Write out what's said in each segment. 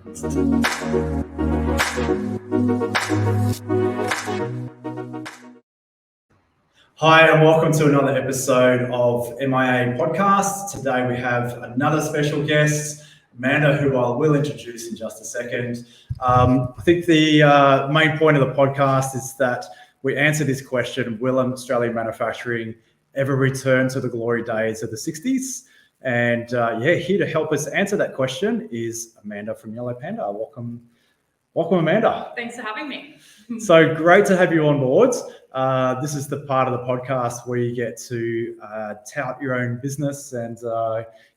Hi, and welcome to another episode of MIA Podcast. Today we have another special guest, Amanda, who I will introduce in just a second. I think the main point of the podcast is that we answer this question: will Australian manufacturing ever return to the glory days of the 60s? And here to help us answer that question is Amanda from Yellowpanda. Welcome, Amanda. Thanks for having me. So great to have you on board. This is the part of the podcast where you get to tout your own business and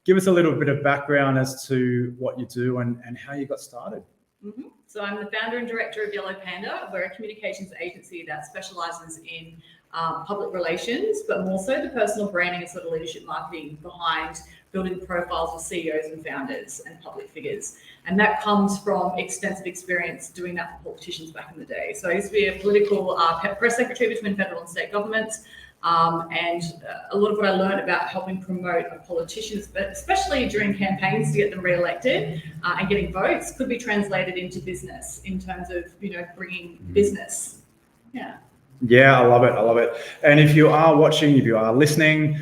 give us a little bit of background as to what you do and how you got started. Mm-hmm. So I'm the founder and director of Yellowpanda. We're a communications agency that specialises in public relations, but more so the personal branding and sort of leadership marketing behind building profiles of CEOs and founders and public figures. And that comes from extensive experience doing that for politicians back in the day. So I used to be a political press secretary between federal and state governments. And a lot of what I learned about helping promote politicians, but especially during campaigns to get them re-elected and getting votes, could be translated into business in terms of, bringing business. Yeah. Yeah, I love it. And if you are watching, if you are listening,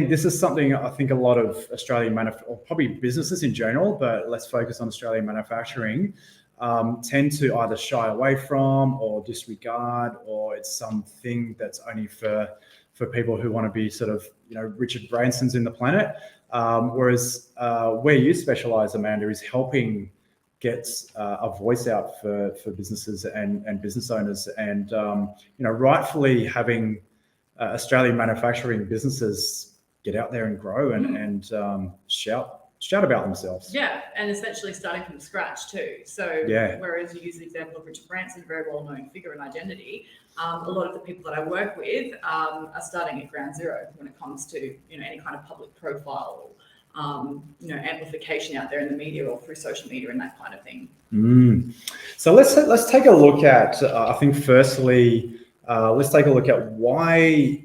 this is something I think a lot of Australian or probably businesses in general, but let's focus on Australian manufacturing, tend to either shy away from or disregard, or it's something that's only for people who want to be sort of, Richard Bransons in the planet. Whereas where you specialise, Amanda, is helping get a voice out for businesses and business owners, and rightfully having Australian manufacturing businesses get out there and grow and shout about themselves. Yeah, and essentially starting from scratch too. So whereas you use the example of Richard Branson, a very well-known figure and identity, a lot of the people that I work with are starting at ground zero when it comes to any kind of public profile or amplification out there in the media or through social media and that kind of thing. So let's take a look at I think firstly let's take a look at why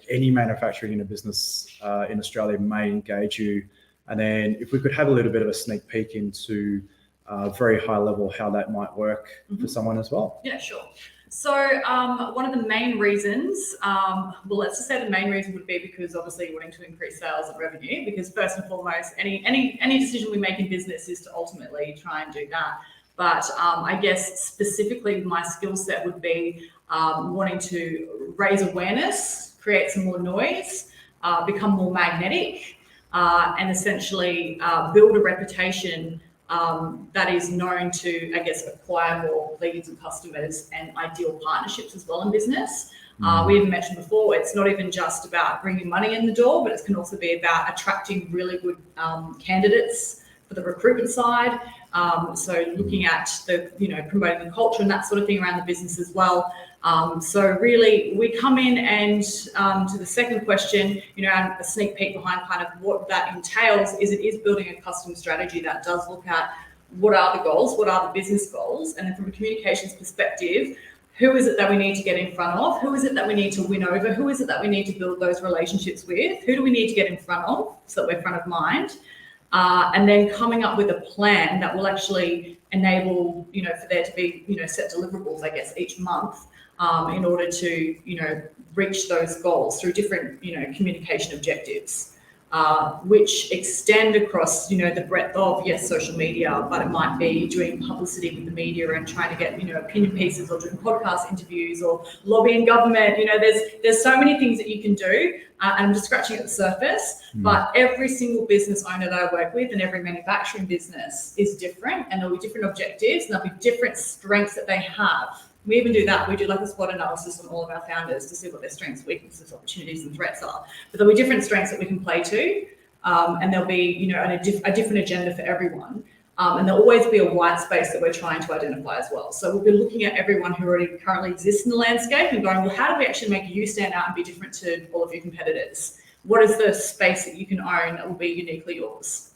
any manufacturing in a business in Australia may engage you, and then if we could have a little bit of a sneak peek into very high level how that might work for someone as well. Yeah, sure. So one of the main reasons, let's just say the main reason would be because obviously you're wanting to increase sales and revenue, because first and foremost, any decision we make in business is to ultimately try and do that. But I guess specifically my skill set would be wanting to raise awareness, create some more noise, become more magnetic, and essentially build a reputation that is known to, acquire more leads and customers and ideal partnerships as well in business. We even mentioned before, it's not even just about bringing money in the door, but it can also be about attracting really good candidates for the recruitment side. So looking at the, promoting the culture and that sort of thing around the business as well. So really we come in and to the second question, and a sneak peek behind kind of what that entails is it is building a custom strategy that does look at what are the goals, what are the business goals, and then from a communications perspective, who is it that we need to get in front of? Who is it that we need to win over? Who is it that we need to build those relationships with? Who do we need to get in front of so that we're front of mind? And then coming up with a plan that will actually enable, for there to be, set deliverables, each month in order to, reach those goals through different, communication objectives, which extend across, the breadth of, yes, social media, but it might be doing publicity with the media and trying to get, opinion pieces or doing podcast interviews or lobbying government. There's so many things that you can do. And I'm just scratching at the surface, but every single business owner that I work with and every manufacturing business is different, and there'll be different objectives and there'll be different strengths that they have. We even do that. We do like a SWOT analysis on all of our founders to see what their strengths, weaknesses, opportunities, and threats are. But there'll be different strengths that we can play to, and there'll be, a different agenda for everyone. And there'll always be a white space that we're trying to identify as well. So we'll be looking at everyone who already currently exists in the landscape and going, well, how do we actually make you stand out and be different to all of your competitors? What is the space that you can own that will be uniquely yours?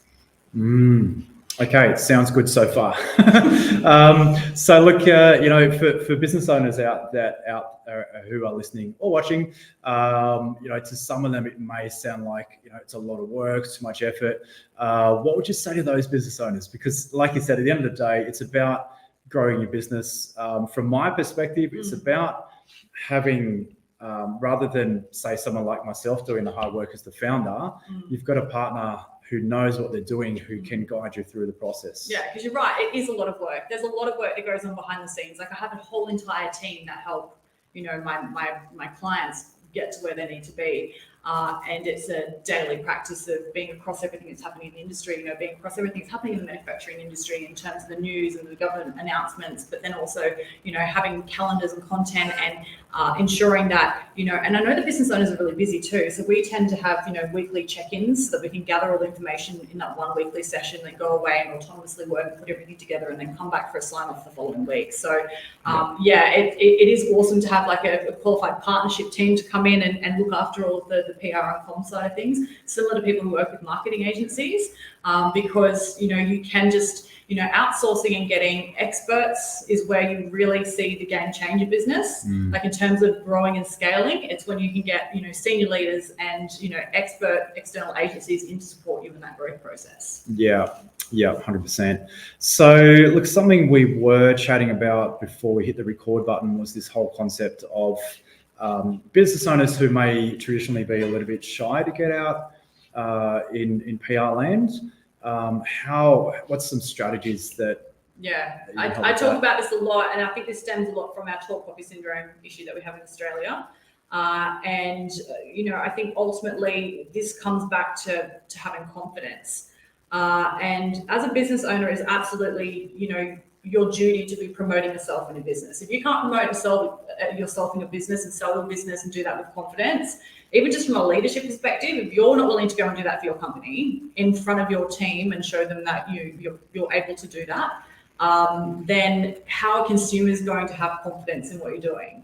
Okay, sounds good so far. So look, for business owners who are listening or watching, to some of them it may sound like it's a lot of work, too much effort. What would you say to those business owners? Because, like you said, at the end of the day, it's about growing your business. From my perspective, it's about having. Rather than say someone like myself doing the hard work as the founder, you've got a partner who knows what they're doing, who can guide you through the process. Yeah, because you're right, it is a lot of work. There's a lot of work that goes on behind the scenes. Like I have a whole entire team that help, my clients get to where they need to be. And it's a daily practice of being across everything that's happening in the industry, being across everything that's happening in the manufacturing industry in terms of the news and the government announcements, but then also, having calendars and content and ensuring that, and I know the business owners are really busy too. So we tend to have, weekly check-ins so that we can gather all the information in that one weekly session, then go away and autonomously work and put everything together and then come back for a sign-off the following week. So it is awesome to have like a qualified partnership team to come in and look after all of the PR and comm side of things, similar to people who work with marketing agencies, because you can just outsourcing and getting experts is where you really see the game change your business. Like in terms of growing and scaling, it's when you can get senior leaders and expert external agencies in to support you in that growth process. Yeah, 100%. So look, something we were chatting about before we hit the record button was this whole concept of business owners who may traditionally be a little bit shy to get out in PR land. What's some strategies that? Yeah, I talk about this a lot, and I think this stems a lot from our tall poppy syndrome issue that we have in Australia. I think ultimately this comes back to having confidence. And as a business owner, is absolutely your duty to be promoting yourself in a business. If you can't promote yourself in your business and sell your business and do that with confidence, even just from a leadership perspective, if you're not willing to go and do that for your company in front of your team and show them that you're able to do that, then how are consumers going to have confidence in what you're doing?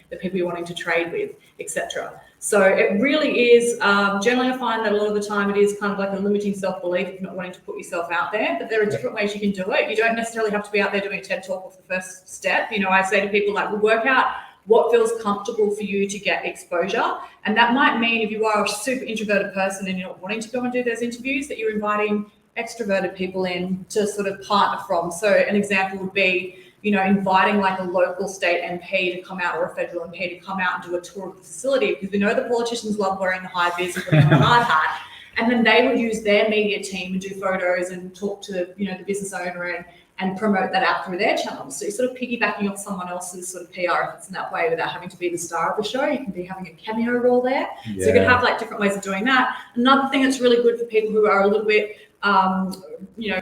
The people you're wanting to trade with, etc. So it really is, generally I find that a lot of the time it is kind of like a limiting self-belief if you're not wanting to put yourself out there, but there are different ways you can do it. You don't necessarily have to be out there doing a TED Talk off the first step. I say to people we'll work out what feels comfortable for you to get exposure. And that might mean if you are a super introverted person and you're not wanting to go and do those interviews, that you're inviting extroverted people in to sort of partner from. So an example would be, inviting like a local state MP to come out or a federal MP to come out and do a tour of the facility, because we know the politicians love wearing the high vis and putting on the hard hat. And then they would use their media team and do photos and talk to, the business owner and promote that out through their channels. So you're sort of piggybacking off someone else's sort of PR efforts in that way without having to be the star of the show. You can be having a cameo role there. Yeah. So you can have like different ways of doing that. Another thing that's really good for people who are a little bit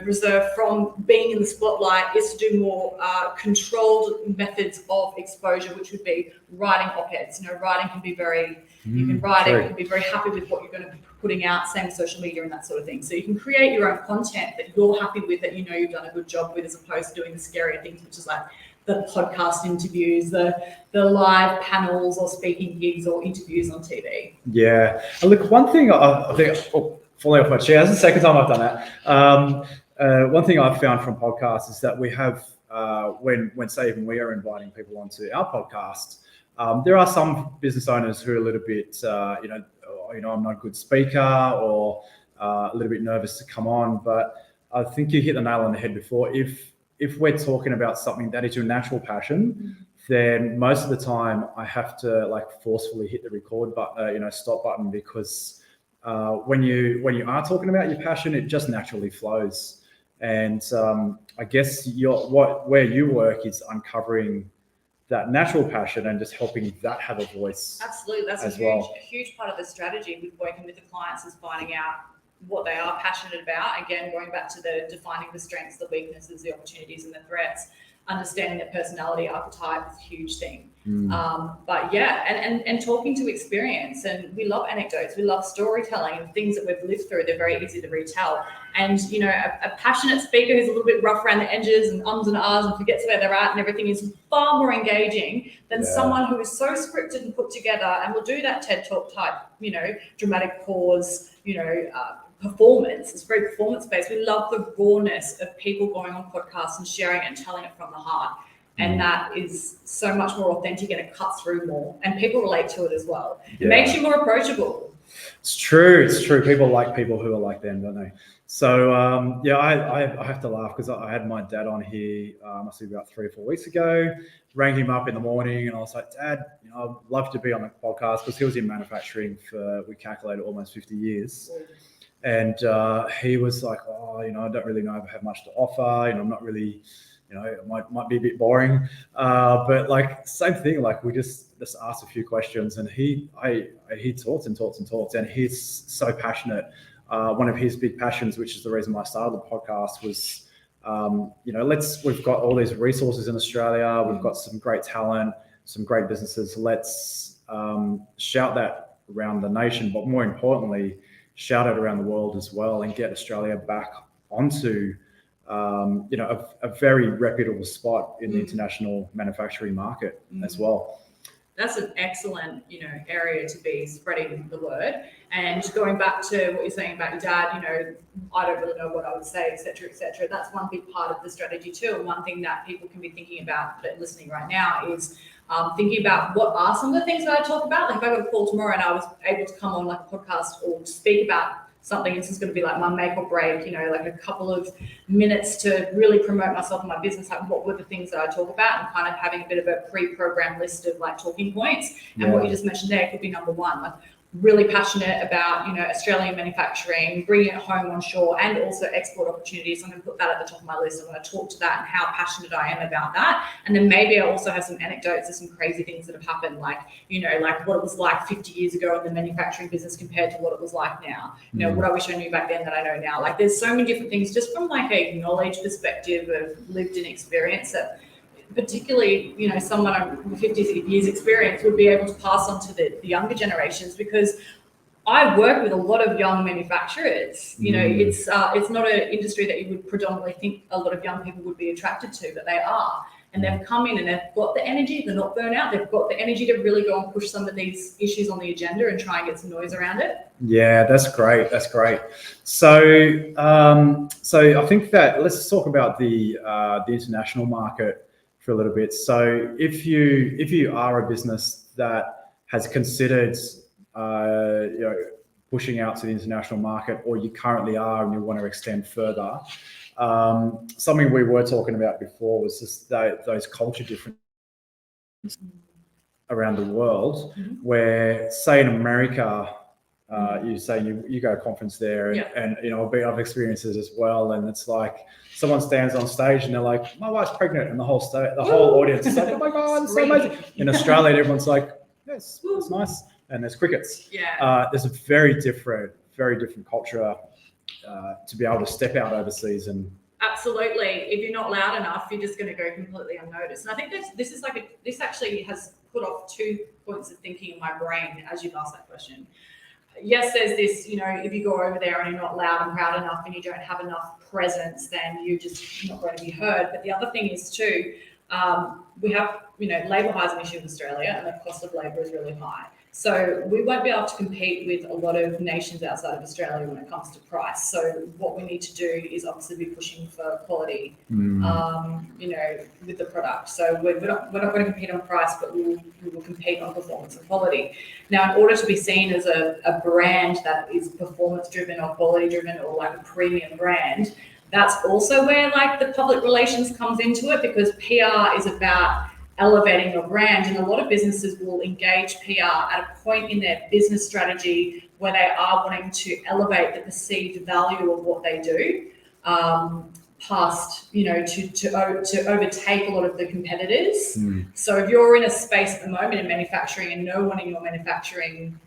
reserved from being in the spotlight is to do more controlled methods of exposure, which would be writing op-eds. Writing can be you can write it, you can be very happy with what you're going to be putting out, same with social media and that sort of thing. So you can create your own content that you're happy with, that you've done a good job with, as opposed to doing the scarier things, which is like the podcast interviews, the live panels or speaking gigs or interviews on TV. Yeah. Look, one thing I think, falling off my chair, that's the second time I've done that. One thing I've found from podcasts is that we have, when say even we are inviting people onto our podcast, there are some business owners who are a little bit, I'm not a good speaker, or a little bit nervous to come on. But I think you hit the nail on the head before. If we're talking about something that is your natural passion, then most of the time I have to forcefully hit the record button, stop button, because when you are talking about your passion, it just naturally flows. And I guess where you work is uncovering that natural passion and just helping that have a voice. Absolutely, that's a huge part of the strategy with working with the clients, is finding out what they are passionate about. Again, going back to the defining the strengths, the weaknesses, the opportunities, and the threats. Understanding their personality archetype is a huge thing. But yeah, and talking to experience, and we love anecdotes, we love storytelling and things that we've lived through. They're very easy to retell. And a passionate speaker who's a little bit rough around the edges and ums and ahs and forgets where they're at and everything is far more engaging than someone who is so scripted and put together and will do that TED Talk type, dramatic pause, performance. It's very performance based. We love the rawness of people going on podcasts and sharing it and telling it from the heart. And that is so much more authentic, and it cuts through more, and people relate to it as well. It makes you more approachable. It's true. People like people who are like them, don't they? So I have to laugh because I had my dad on here, must be about 3 or 4 weeks ago. Rang him up in the morning, and I was like, Dad, I'd love to be on the podcast, because he was in manufacturing for, we calculated, almost 50 years. And he was like, I don't really know if I have much to offer. I'm not really, it might be a bit boring. But like, same thing, like we just asked a few questions, and he talks and talks and talks, and he's so passionate. One of his big passions, which is the reason why I started the podcast, was, we've got all these resources in Australia. We've got some great talent, some great businesses. Let's shout that around the nation, but more importantly, shout it around the world as well, and get Australia back onto a very reputable spot in the international manufacturing market as well. That's an excellent, area to be spreading the word. And going back to what you're saying about your dad, I don't really know what I would say, et cetera, et cetera. That's one big part of the strategy too. And one thing that people can be thinking about, but listening right now, is thinking about what are some of the things that I talk about. Like if I got a call tomorrow and I was able to come on like a podcast or speak about something, this is going to be like my make or break, like a couple of minutes to really promote myself and my business. Like what were the things that I talk about, and kind of having a bit of a pre-programmed list of like talking points. And what you just mentioned there could be number one, like really passionate about, Australian manufacturing, bringing it home on shore, and also export opportunities. I'm going to put that at the top of my list. I'm going to talk to that and how passionate I am about that. And then maybe I also have some anecdotes of some crazy things that have happened, like, like what it was like 50 years ago in the manufacturing business compared to what it was like now. What I wish I knew back then that I know now. Like there's so many different things just from like a knowledge perspective of lived in experience that particularly, someone with 50 years experience would be able to pass on to the younger generations, because I work with a lot of young manufacturers. It's not an industry that you would predominantly think a lot of young people would be attracted to, but they are. And they've come in and they've got the energy, they're not burnt out, they've got the energy to really go and push some of these issues on the agenda and try and get some noise around it. Yeah, that's great. So I think that let's talk about the international market for a little bit. So if you are a business that has considered pushing out to the international market, or you currently are and you want to extend further, something we were talking about before was just those culture differences around the world, where, say, in America, you say you go to a conference there, and I've experienced it as well, and it's like someone stands on stage and they're like, my wife's pregnant, and the whole audience is like, oh my god, it's so amazing. In Australia, everyone's like, yes, it's nice, and there's crickets. There's a very different culture to be able to step out overseas. And absolutely, if you're not loud enough, you're just going to go completely unnoticed. And I think this actually has put off 2 points of thinking in my brain as you've asked that question. Yes, there's this, if you go over there and you're not loud and proud enough and you don't have enough presence, then you're just not going to be heard. But the other thing is too, we have, labour hire is an issue in Australia, and the cost of labour is really high. So we won't be able to compete with a lot of nations outside of Australia when it comes to price. So what we need to do is obviously be pushing for quality, with the product. So we're not going to compete on price, but we will compete on performance and quality. Now, in order to be seen as a brand that is performance driven or quality driven, or like a premium brand, that's also where like the public relations comes into it, because PR is about elevating your brand, and a lot of businesses will engage PR at a point in their business strategy where they are wanting to elevate the perceived value of what they do, past, to overtake a lot of the competitors. So if you're in a space at the moment in manufacturing and no one in your manufacturing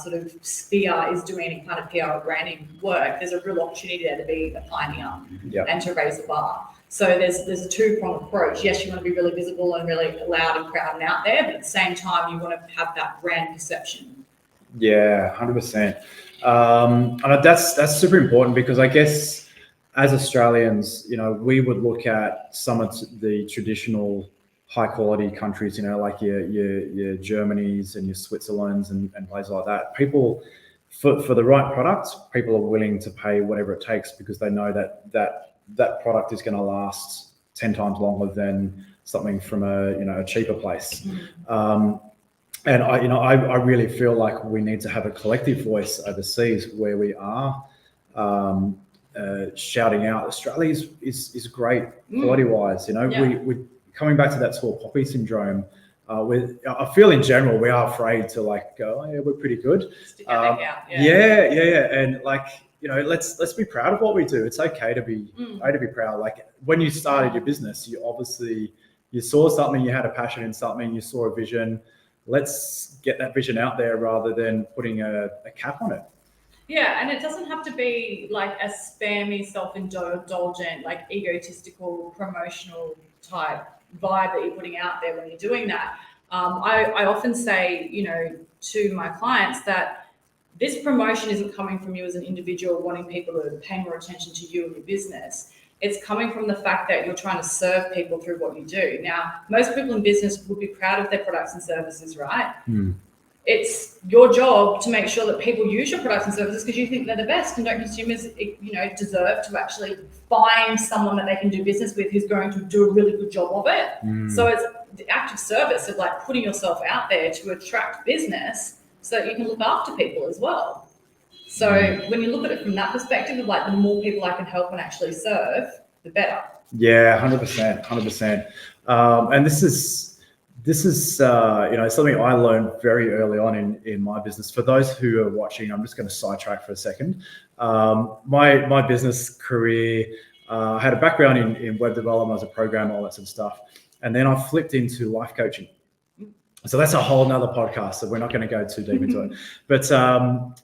sort of sphere is doing any kind of PR or branding work, there's a real opportunity there to be a pioneer and to raise the bar. So there's a 2-pronged approach. Yes, you want to be really visible and really loud and proud and out there, but at the same time, you want to have that brand perception. Yeah, 100%. And that's super important, because I guess as Australians, we would look at some of the traditional high quality countries, like your Germanys and your Switzerlands and places like that. People for the right product, people are willing to pay whatever it takes because they know that product is going to last 10 times longer than something from a cheaper place. And I really feel like we need to have a collective voice overseas where we are shouting out Australia is great quality wise. We coming back to that tall poppy syndrome. I feel in general we are afraid to like go, oh, yeah, we're pretty good. Stick our neck out. And like let's be proud of what we do. It's okay to be proud. Like when you started your business, you saw something, you had a passion in something, you saw a vision. Let's get that vision out there rather than putting a cap on it. Yeah, and it doesn't have to be like a spammy, self-indulgent, like egotistical, promotional type vibe that you're putting out there when you're doing that. I often say, to my clients that this promotion isn't coming from you as an individual wanting people to pay more attention to you and your business. It's coming from the fact that you're trying to serve people through what you do. Now, most people in business would be proud of their products and services, right? It's your job to make sure that people use your products and services because you think they're the best, and don't consumers, deserve to actually find someone that they can do business with who's going to do a really good job of it. So it's the active service of like putting yourself out there to attract business so that you can look after people as well. So when you look at it from that perspective of like the more people I can help and actually serve, the better. Yeah, 100%. And this is something I learned very early on in my business. For those who are watching, I'm just going to sidetrack for a second. My business career, I had a background in web development, I was a programmer, all that sort of stuff. And then I flipped into life coaching. So that's a whole nother podcast. So we're not going to go too deep into it. But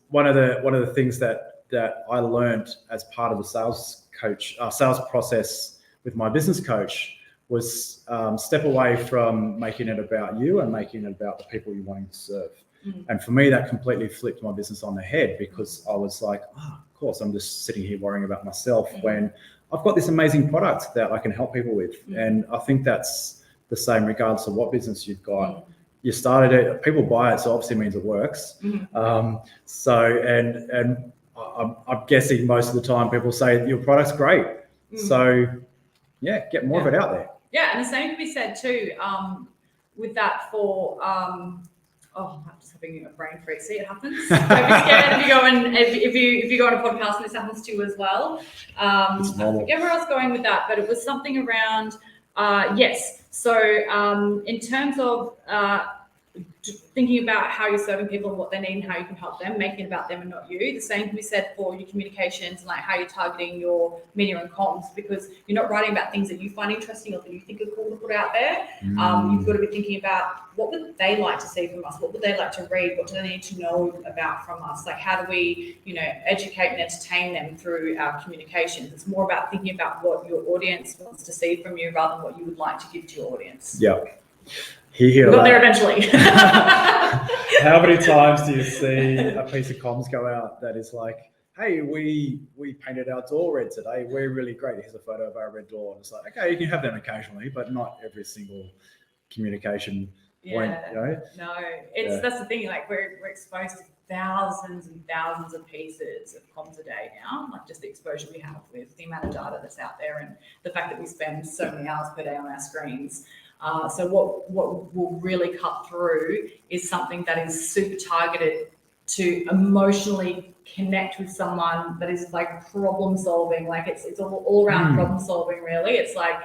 one of the things that I learned as part of the sales process with my business coach was step away from making it about you and making it about the people you're wanting to serve. And for me, that completely flipped my business on the head because I was like, of course, I'm just sitting here worrying about myself when I've got this amazing product that I can help people with. And I think that's the same regardless of what business you've got. You started it, people buy it, so obviously it means it works. And I'm guessing most of the time people say your product's great. So yeah, get more of it out there. Yeah, and the same can be said too with that for I'm just having a brain freeze. See, it happens. Don't be scared if you go on a podcast and this happens to you as well. I forget where I was going with that, but it was something around yes. So in terms of thinking about how you're serving people and what they need and how you can help them, making it about them and not you. The same can be said for your communications and like how you're targeting your media and comms, because you're not writing about things that you find interesting or that you think are cool to put out there. You've got to be thinking about what would they like to see from us? What would they like to read? What do they need to know about from us? Like how do we, educate and entertain them through our communications? It's more about thinking about what your audience wants to see from you rather than what you would like to give to your audience. Yeah. We'll got there eventually. How many times do you see a piece of comms go out that is like, hey, we painted our door red today. We're really great. Here's a photo of our red door. And it's like, okay, you can have them occasionally, but not every single communication point. No, that's the thing. Like we're exposed to thousands and thousands of pieces of comms a day now. Like just the exposure we have with the amount of data that's out there and the fact that we spend so many hours per day on our screens. So what will really cut through is something that is super targeted to emotionally connect with someone that is like problem solving. Like it's all around problem solving really. It's like,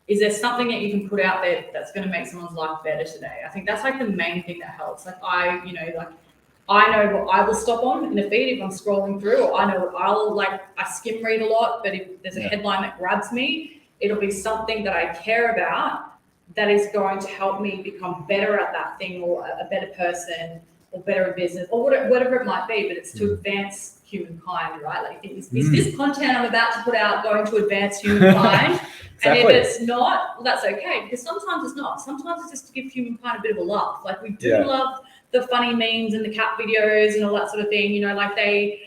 is there something that you can put out there that's going to make someone's life better today? I think that's like the main thing that helps. Like I know what I will stop on in the feed if I'm scrolling through, or I know what I skim read a lot, but if there's a headline that grabs me, it'll be something that I care about that is going to help me become better at that thing, or a better person, or better in business, or whatever it might be, but it's to advance humankind, right? Like, is this content I'm about to put out going to advance humankind? Exactly. And if it's not, well, that's okay, because sometimes it's not. Sometimes it's just to give humankind a bit of a laugh. Like, we do love the funny memes and the cat videos and all that sort of thing, like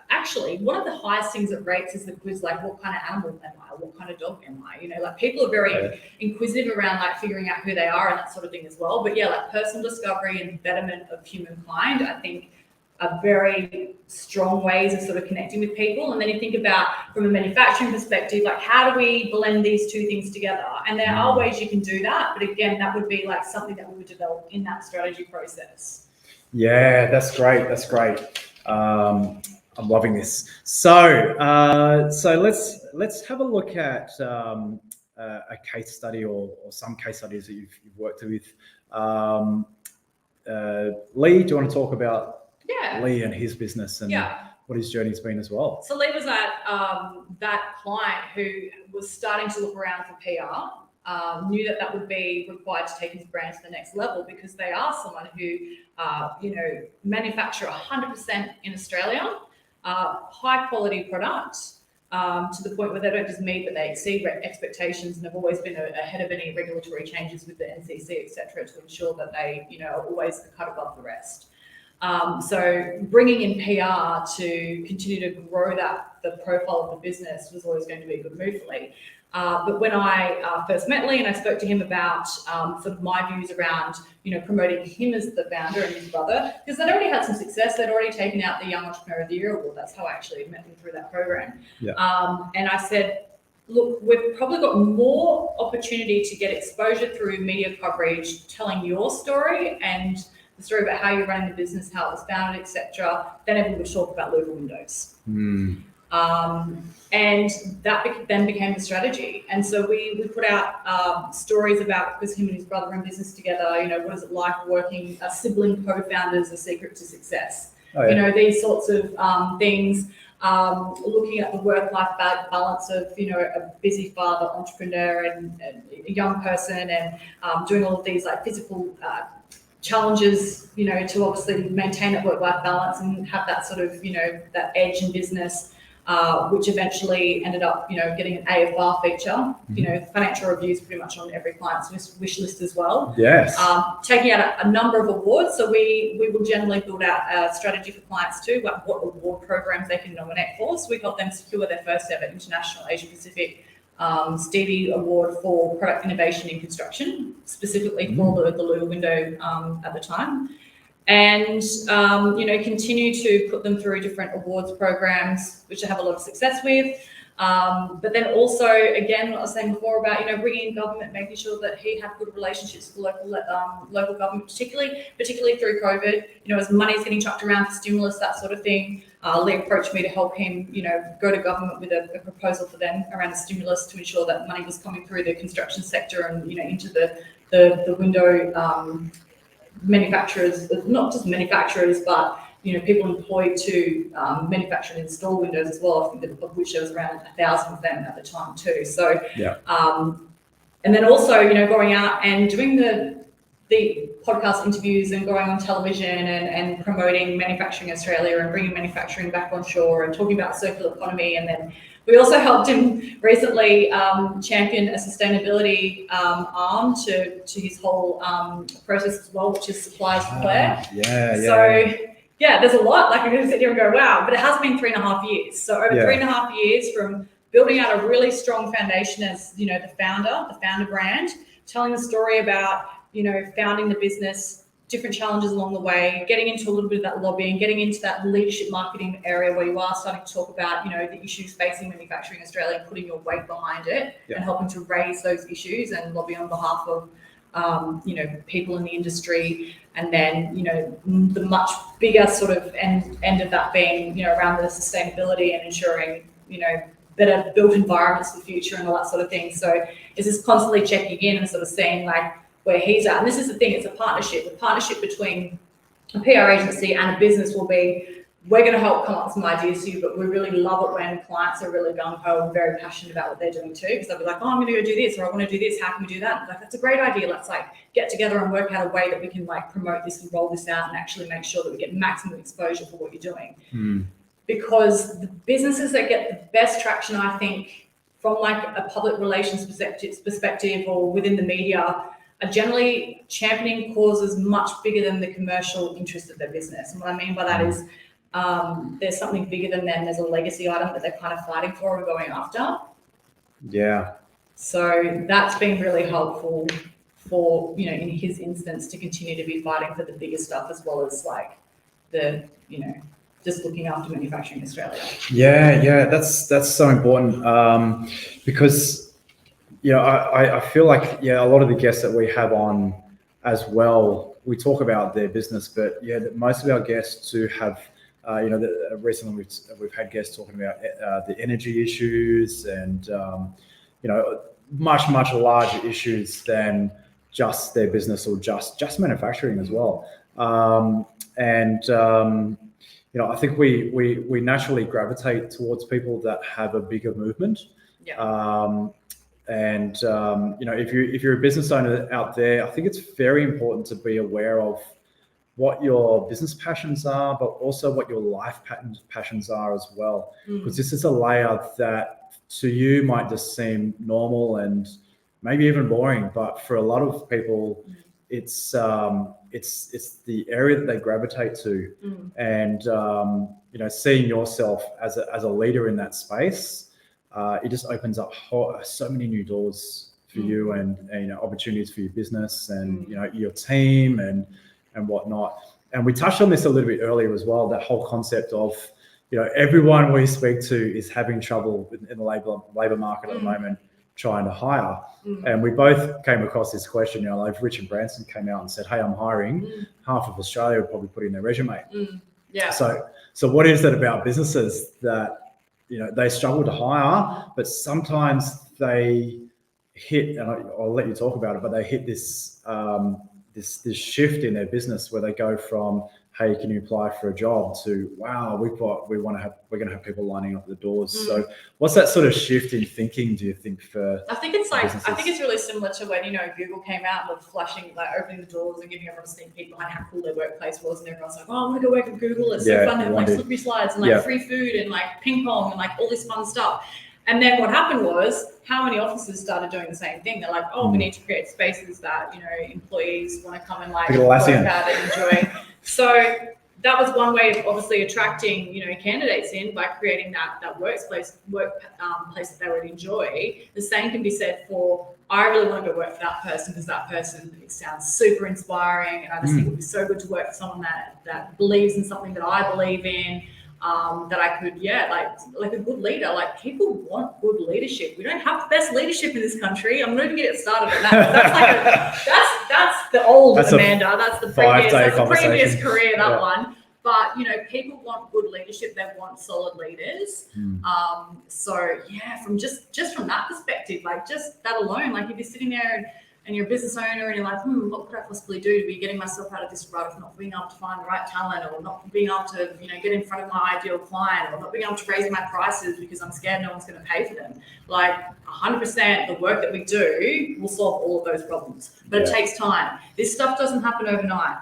actually, one of the highest things it rates is the quiz, like, what kind of animal am I? What kind of dog am I? Like, people are very inquisitive around, like, figuring out who they are and that sort of thing as well. But, yeah, like, personal discovery and betterment of humankind, I think are very strong ways of sort of connecting with people. And then you think about from a manufacturing perspective, like how do we blend these two things together? And there are ways you can do that, but again, that would be like something that we would develop in that strategy process. Yeah, that's great. That's great. I'm loving this. So, let's have a look at a case study or some case studies that you've worked with. Lee, do you want to talk about Lee and his business and what his journey's been as well? So Lee was at that client who was starting to look around for PR, knew that would be required to take his brand to the next level because they are someone who, manufacture 100% in Australia, high quality product, to the point where they don't just meet, but they exceed expectations and have always been ahead of any regulatory changes with the NCC, etc., to ensure that they, are always a cut above the rest. So bringing in PR to continue to grow the profile of the business was always going to be a good move for Lee. But when I first met Lee and I spoke to him about sort of my views around, promoting him as the founder and his brother, because they'd already had some success, they'd already taken out the Young Entrepreneur of the Year award. That's how I actually met them through that program. Yeah. And I said, look, we've probably got more opportunity to get exposure through media coverage, telling your story and the story about how you're running the business, how it was founded, etc., than ever would talk about louver windows. And that then became the strategy. And so we put out stories about, because him and his brother run business together, what is it like working sibling co-founders, a secret to success. Oh, yeah. These sorts of things, looking at the work-life balance of, a busy father, entrepreneur and a young person, and doing all of these like physical challenges, to obviously maintain that work-life balance and have that sort of, that edge in business, which eventually ended up, getting an AFR feature. Financial reviews pretty much on every client's wish list as well. Yes. Taking out a number of awards. So we will generally build out a strategy for clients too, like what award programs they can nominate for. So we help them secure their first ever International Asia Pacific Stevie Award for product innovation in construction, specifically for the louver window at the time. And, continue to put them through different awards programs, which I have a lot of success with. But then also, again, what I was saying before about, bringing in government, making sure that he had good relationships with local government, particularly through COVID, as money's getting chucked around for stimulus, that sort of thing. Lee approached me to help him, go to government with a proposal for them around the stimulus to ensure that money was coming through the construction sector and, into the window manufacturers, not just manufacturers, but people employed to manufacture and install windows as well. I think of which there was around 1,000 of them at the time too. So, and then also going out and doing the podcast interviews and going on television and promoting Manufacturing Australia and bringing manufacturing back on shore and talking about circular economy. And then we also helped him recently champion a sustainability arm to his whole process as well, which is suppliers for Claire. There's a lot. Like, I can sit here and go, wow, but it has been 3.5 years. So over 3.5 years from building out a really strong foundation as, the founder brand, telling the story about, founding the business, different challenges along the way, getting into a little bit of that lobbying, getting into that leadership marketing area where you are starting to talk about, the issues facing manufacturing in Australia, and putting your weight behind it and helping to raise those issues and lobby on behalf of, people in the industry. And then, the much bigger sort of end of that being, around the sustainability and ensuring, better built environments for the future and all that sort of thing. So it's just constantly checking in and sort of seeing like where he's at. And this is the thing, it's a partnership. The partnership between a PR agency and a business will be, we're going to help come up with some ideas to you, but we really love it when clients are really gung-ho and very passionate about what they're doing too, because they'll be like, oh, I'm going to go do this, or I want to do this, how can we do that? And like, that's a great idea. Let's like get together and work out a way that we can like promote this and roll this out and actually make sure that we get maximum exposure for what you're doing. Because the businesses that get the best traction, I think, from like a public relations perspective or within the media, are generally championing causes much bigger than the commercial interest of their business. And what I mean by that is there's something bigger than them. There's a legacy item that they're kind of fighting for and going after. Yeah. So that's been really helpful for, in his instance, to continue to be fighting for the bigger stuff as well as like, the, just looking after manufacturing in Australia. Yeah, that's so important, because I feel like a lot of the guests that we have on as well, we talk about their business, but most of our guests do have recently we've had guests talking about the energy issues and much larger issues than just their business or just manufacturing as well. I think we naturally gravitate towards people that have a bigger movement. Yeah. If you're a business owner out there, I think it's very important to be aware of what your business passions are, but also what your life passions are as well. Because this is a layer that to you might just seem normal and maybe even boring, but for a lot of people, it's the area that they gravitate to. And seeing yourself as a leader in that space, it just opens up so many new doors for you and opportunities for your business and your team and whatnot. And we touched on this a little bit earlier as well, that whole concept of everyone we speak to is having trouble in the labor market at the moment trying to hire. And we both came across this question, like Richard Branson came out and said, hey, I'm hiring. Half of Australia would probably put in their resume. Yeah. So what is it about businesses that they struggle to hire, but sometimes they hit, and I'll let you talk about it, but they hit this this shift in their business where they go from, hey, can you apply for a job, to, wow, we're going to have people lining up at the doors. So what's that sort of shift in thinking, do you think, for I think it's businesses? I think it's really similar to when, Google came out and was flashing, opening the doors and giving everyone a sneak peek behind how cool their workplace was, and everyone's like, oh, I want to go work at Google, it's so fun, and slippery slides and free food and ping pong and all this fun stuff. And then what happened was, how many offices started doing the same thing? They're like, oh, we need to create spaces that, employees want to come and work out and enjoy. So that was one way of obviously attracting, candidates in, by creating that workplace that they would enjoy. The same can be said for, I really want to go work for that person because that person, it sounds super inspiring, and I just think it would be so good to work for someone that believes in something that I believe in. That I could, like a good leader. People want good leadership. We don't have the best leadership in this country. I'm not even getting started on that. That's the old Amanda. That's the previous career. That one. But people want good leadership. They want solid leaders. From just from that perspective, just that alone, if you're sitting there and you're a business owner and you're like, what could I possibly do to be getting myself out of this rut of not being able to find the right talent, or not being able to, get in front of my ideal client, or not being able to raise my prices because I'm scared no one's going to pay for them. 100% the work that we do will solve all of those problems, but it takes time. This stuff doesn't happen overnight.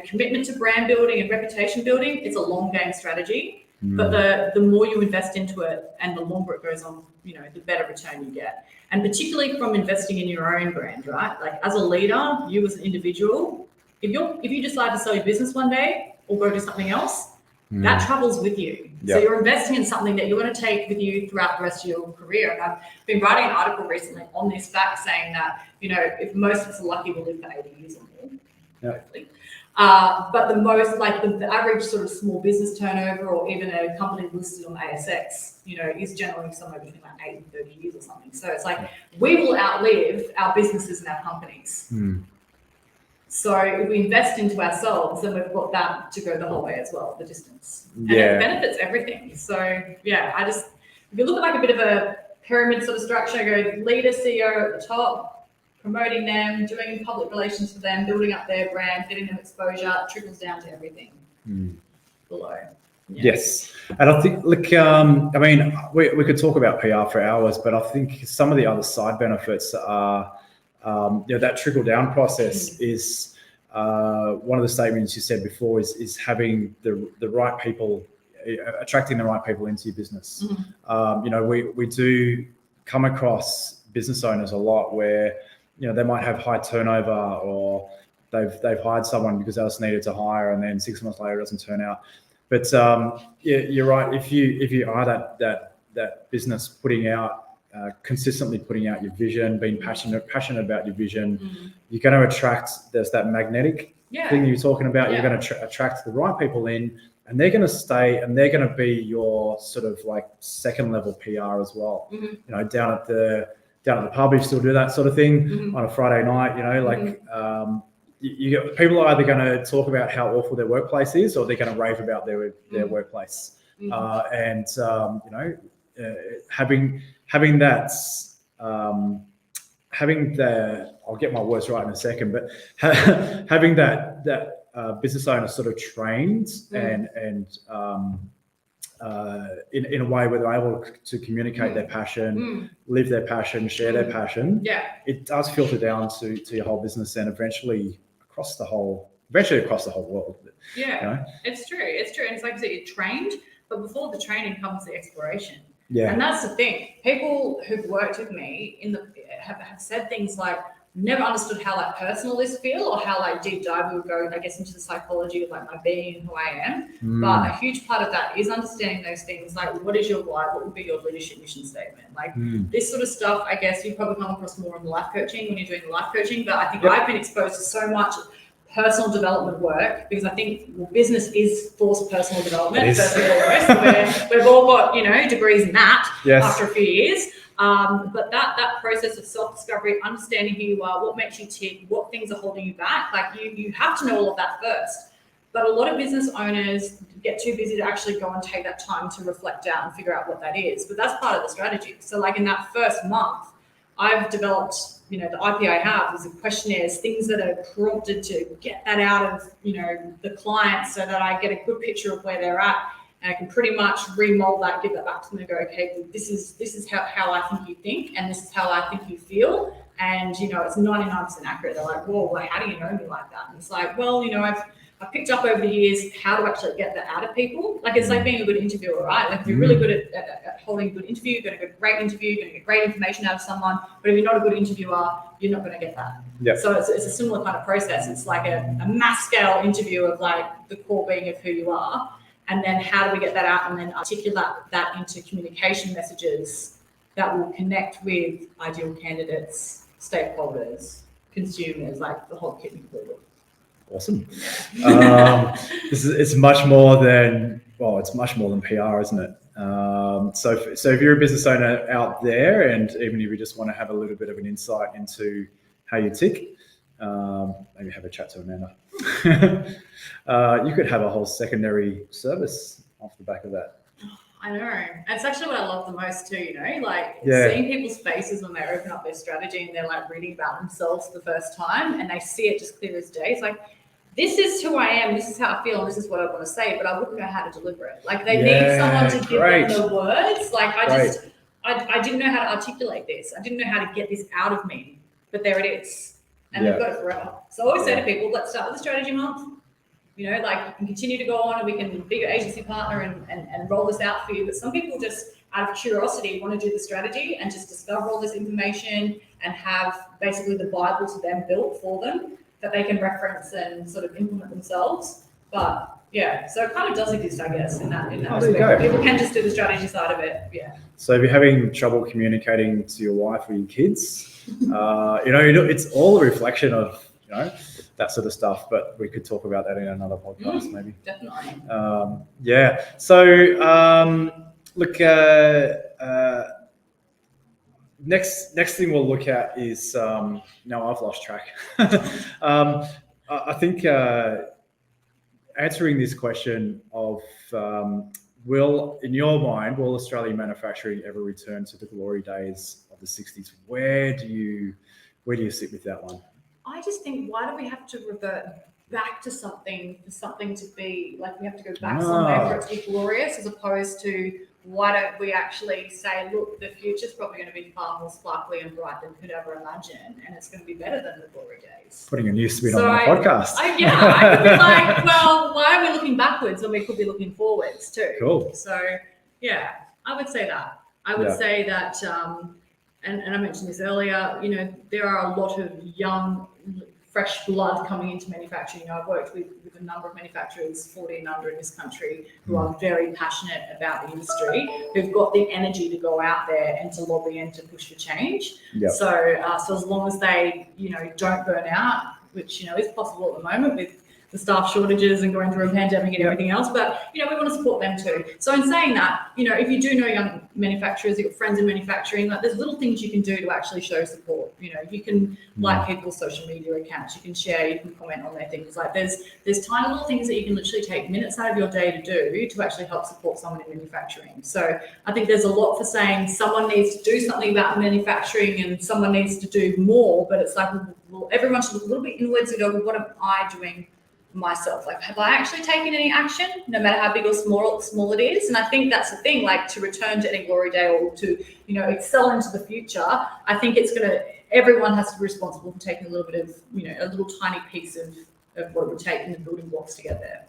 Commitment to brand building and reputation building, it's a long game strategy, but the more you invest into it and the longer it goes on, the better return you get. And particularly from investing in your own brand, right? As a leader, you as an individual, if you decide to sell your business one day or go do something else, that travels with you. So you're investing in something that you're going to take with you throughout the rest of your career. And I've been writing an article recently on this fact, saying that, if most of us are lucky, we'll live for 80 years or more, hopefully. But the most, the average sort of small business turnover, or even a company listed on ASX, is generally somewhere between 8 and 30 years or something. So it's we will outlive our businesses and our companies. So if we invest into ourselves, then we've got that to go the whole way as well, the distance. And it benefits everything. So if you look at a bit of a pyramid sort of structure, go leader, CEO at the top, promoting them, doing public relations for them, building up their brand, getting them exposure, trickles down to everything below. Yes. And I think, look, we could talk about PR for hours, but I think some of the other side benefits are, that trickle down process is one of the statements you said before is having the right people, attracting the right people into your business. We do come across business owners a lot where, they might have high turnover, or they've hired someone because they just needed to hire, and then 6 months later it doesn't turn out. But you're right. If you are that business putting out consistently putting out your vision, being passionate about your vision, you're going to attract. There's that magnetic thing you're talking about. You're going to attract the right people in, and they're going to stay, and they're going to be your sort of like second level PR as well. You know, down at the pub, you still do that sort of thing on a Friday night. You know, like you get, people are either going to talk about how awful their workplace is, or they're going to rave about their workplace. And you know, having that. Having the, I'll get my words right in a second, but having that business owner sort of trained and in a way where they're able to communicate their passion, live their passion, share their passion. It does filter down to your whole business and eventually across the whole world. Yeah, you know? It's true. And it's like you said, you're trained, but before the training comes the exploration. Yeah. And that's the thing. People who've worked with me have said things like, never understood how like personal this feel, or how like deep dive we would go, I guess, into the psychology of like my being and who I am. But a huge part of that is understanding those things, like what is your why, what would be your leadership mission statement, like this sort of stuff. I guess you probably come across more in the life coaching when you're doing the life coaching, but I think I've been exposed to so much personal development work, because I think business is forced personal development. First and foremost, we've all got, you know, degrees in that after a few years. But that process of self-discovery, understanding who you are, what makes you tick, what things are holding you back, like you have to know all of that first. But a lot of business owners get too busy to actually go and take that time to reflect out and figure out what that is. But that's part of the strategy. So like in that first month, I've developed, you know, the IP I have is a questionnaires, things that are prompted to get that out of, you know, the client, so that I get a good picture of where they're at. And I can pretty much remold that, give that back to them and go, okay, well, this is how I think you think, and this is how I think you feel. And, you know, it's 99% accurate. They're like, whoa, well, how do you know me like that? And it's like, well, you know, I've picked up over the years how to actually get that out of people. Like, it's like being a good interviewer, right? Like, if you're really good at holding a good interview, you're going to get a great interview, you're going to get great information out of someone. But if you're not a good interviewer, you're not going to get that. Yep. So it's a similar kind of process. It's like a mass scale interview of like the core being of who you are. And then how do we get that out and then articulate that into communication messages that will connect with ideal candidates, stakeholders, consumers, like the whole kit and caboodle. Awesome. It's much more than PR, isn't it? So if you're a business owner out there, and even if you just want to have a little bit of an insight into how you tick, maybe have a chat to Amanda. You could have a whole secondary service off the back of that. I know. That's actually what I love the most too, you know, like seeing people's faces when they open up their strategy and they're like reading about themselves for the first time and they see it just clear as day. It's like, this is who I am, this is how I feel, and this is what I want to say, but I wouldn't know how to deliver it. Like, they need someone to give them the words. Like, I didn't know how to articulate this. I didn't know how to get this out of me, but there it is. And they've got it forever. So I always say to people, let's start with the strategy month. You know, like, you can continue to go on and we can be your agency partner and roll this out for you. But some people just, out of curiosity, want to do the strategy and just discover all this information and have basically the Bible to them built for them that they can reference and sort of implement themselves. But yeah, so it kind of does exist, I guess, in that respect. People can just do the strategy side of it. Yeah. So if you're having trouble communicating to your wife or your kids, you know, it's all a reflection of, you know, that sort of stuff. But we could talk about that in another podcast, maybe. Definitely. Yeah. So look, next thing we'll look at is no, I've lost track. I think answering this question of in your mind, will Australian manufacturing ever return to the glory days of the 60s? Where do you sit with that one? I just think, why do we have to revert back to something for something to be like, we have to go back somewhere for it to be glorious, as opposed to, why don't we actually say, look, the future's probably going to be far more sparkly and bright than could ever imagine, and it's going to be better than the glory days. Putting a new spin on my podcast. I could be like, well, why are we looking backwards when we could be looking forwards too? Cool. So yeah, I would say that. I would say that, and I mentioned this earlier, you know, there are a lot of young, fresh blood coming into manufacturing. I've worked with a number of manufacturers, 40 and under in this country, who are very passionate about the industry, who've got the energy to go out there and to lobby and to push for change. Yep. So as long as they, don't burn out, which, is possible at the moment with the staff shortages and going through a pandemic and everything else, but we want to support them too. So in saying that, if you do know young manufacturers, you've got friends in manufacturing, like there's little things you can do to actually show support. You can like people's social media accounts, you can share, you can comment on their things. Like there's tiny little things that you can literally take minutes out of your day to do to actually help support someone in manufacturing. So I think there's a lot for saying someone needs to do something about manufacturing and someone needs to do more, but it's like, well, everyone should look a little bit inwards and go, well, what am I doing myself? Like, have I actually taken any action, no matter how big or small it is? And I think that's the thing, like to return to any glory day or to, excel into the future. I think everyone has to be responsible for taking a little bit of, a little tiny piece of what it would take in the building blocks to get there.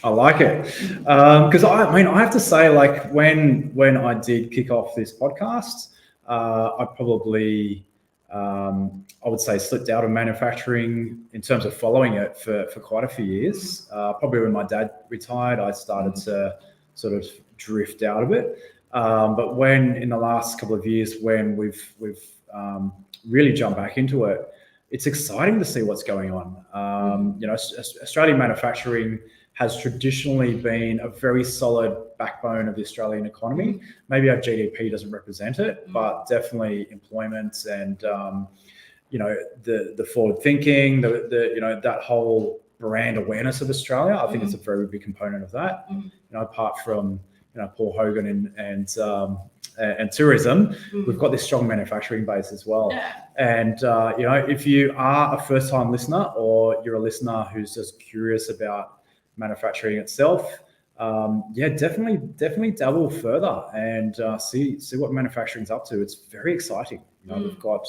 I like it. Because I have to say, like when I did kick off this podcast, I probably, I would say slipped out of manufacturing in terms of following it for quite a few years. Probably when my dad retired, I started to sort of drift out of it. But when in the last couple of years, when we've really jumped back into it, it's exciting to see what's going on. Australian manufacturing has traditionally been a very solid backbone of the Australian economy. Maybe our GDP doesn't represent it, but definitely employment and the forward thinking, that whole brand awareness of Australia. I think it's a very big component of that. Apart from Paul Hogan and tourism, we've got this strong manufacturing base as well. Yeah. And if you are a first-time listener or you're a listener who's just curious about manufacturing itself, definitely dabble further and see what manufacturing's up to. It's very exciting. We've got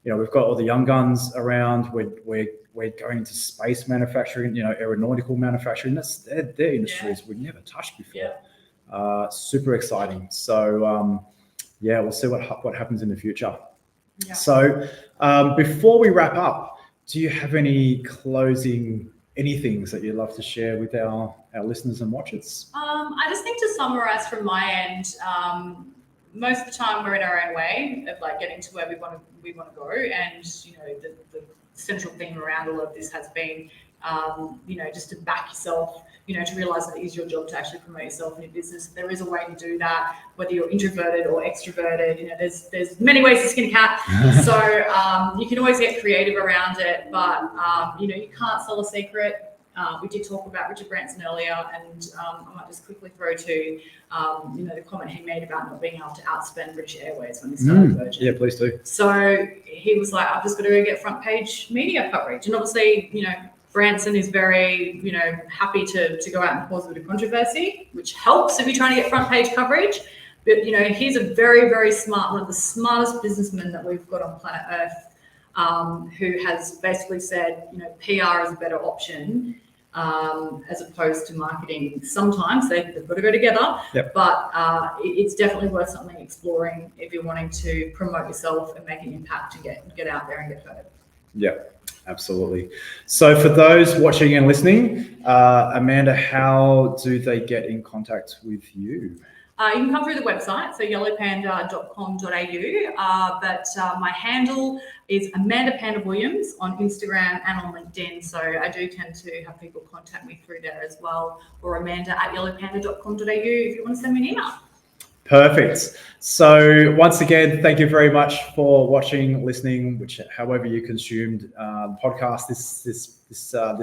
we've got all the young guns around. We're going into space manufacturing, aeronautical manufacturing. That's their industries we've never touched before. Super exciting. So we'll see what happens in the future. Yeah. So before we wrap up, do you have any closing anythings that you'd love to share with our listeners and watchers? I just think to summarize from my end, most of the time we're in our own way of like getting to where we want to go, and the central theme around all of this has been just to back yourself, to realize that it is your job to actually promote yourself in your business. There is a way to do that, whether you're introverted or extroverted. There's many ways to skin a cat. So you can always get creative around it, but you can't sell a secret. We did talk about Richard Branson earlier, and I might just quickly throw to the comment he made about not being able to outspend British Airways when they started Virgin. Yeah, please do. So he was like, I've just got to go get front page media coverage, and obviously, Branson is very, happy to go out and cause a bit of controversy, which helps if you're trying to get front page coverage. But, he's a very, very smart, one of the smartest businessmen that we've got on planet Earth, who has basically said, PR is a better option as opposed to marketing. Sometimes they've got to go together, but it's definitely worth something exploring if you're wanting to promote yourself and make an impact to get out there and get heard. Yeah. Absolutely. So for those watching and listening, Amanda, how do they get in contact with you? You can come through the website, so yellowpanda.com.au, but my handle is Amanda Panda Williams on Instagram and on LinkedIn, so I do tend to have people contact me through there as well, or amanda@yellowpanda.com.au if you want to send me an email. Perfect. So once again, thank you very much for watching, listening, however you consumed the podcast this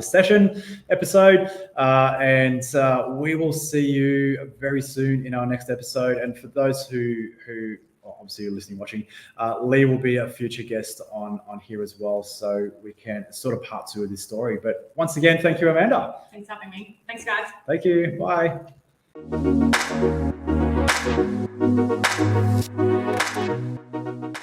session episode, and we will see you very soon in our next episode. And for those who obviously you're listening, watching, Lee will be a future guest on here as well, so we can sort of part 2 of this story. But once again, thank you, Amanda. Thanks for having me. Thanks, guys. Thank you. Bye. Thank you.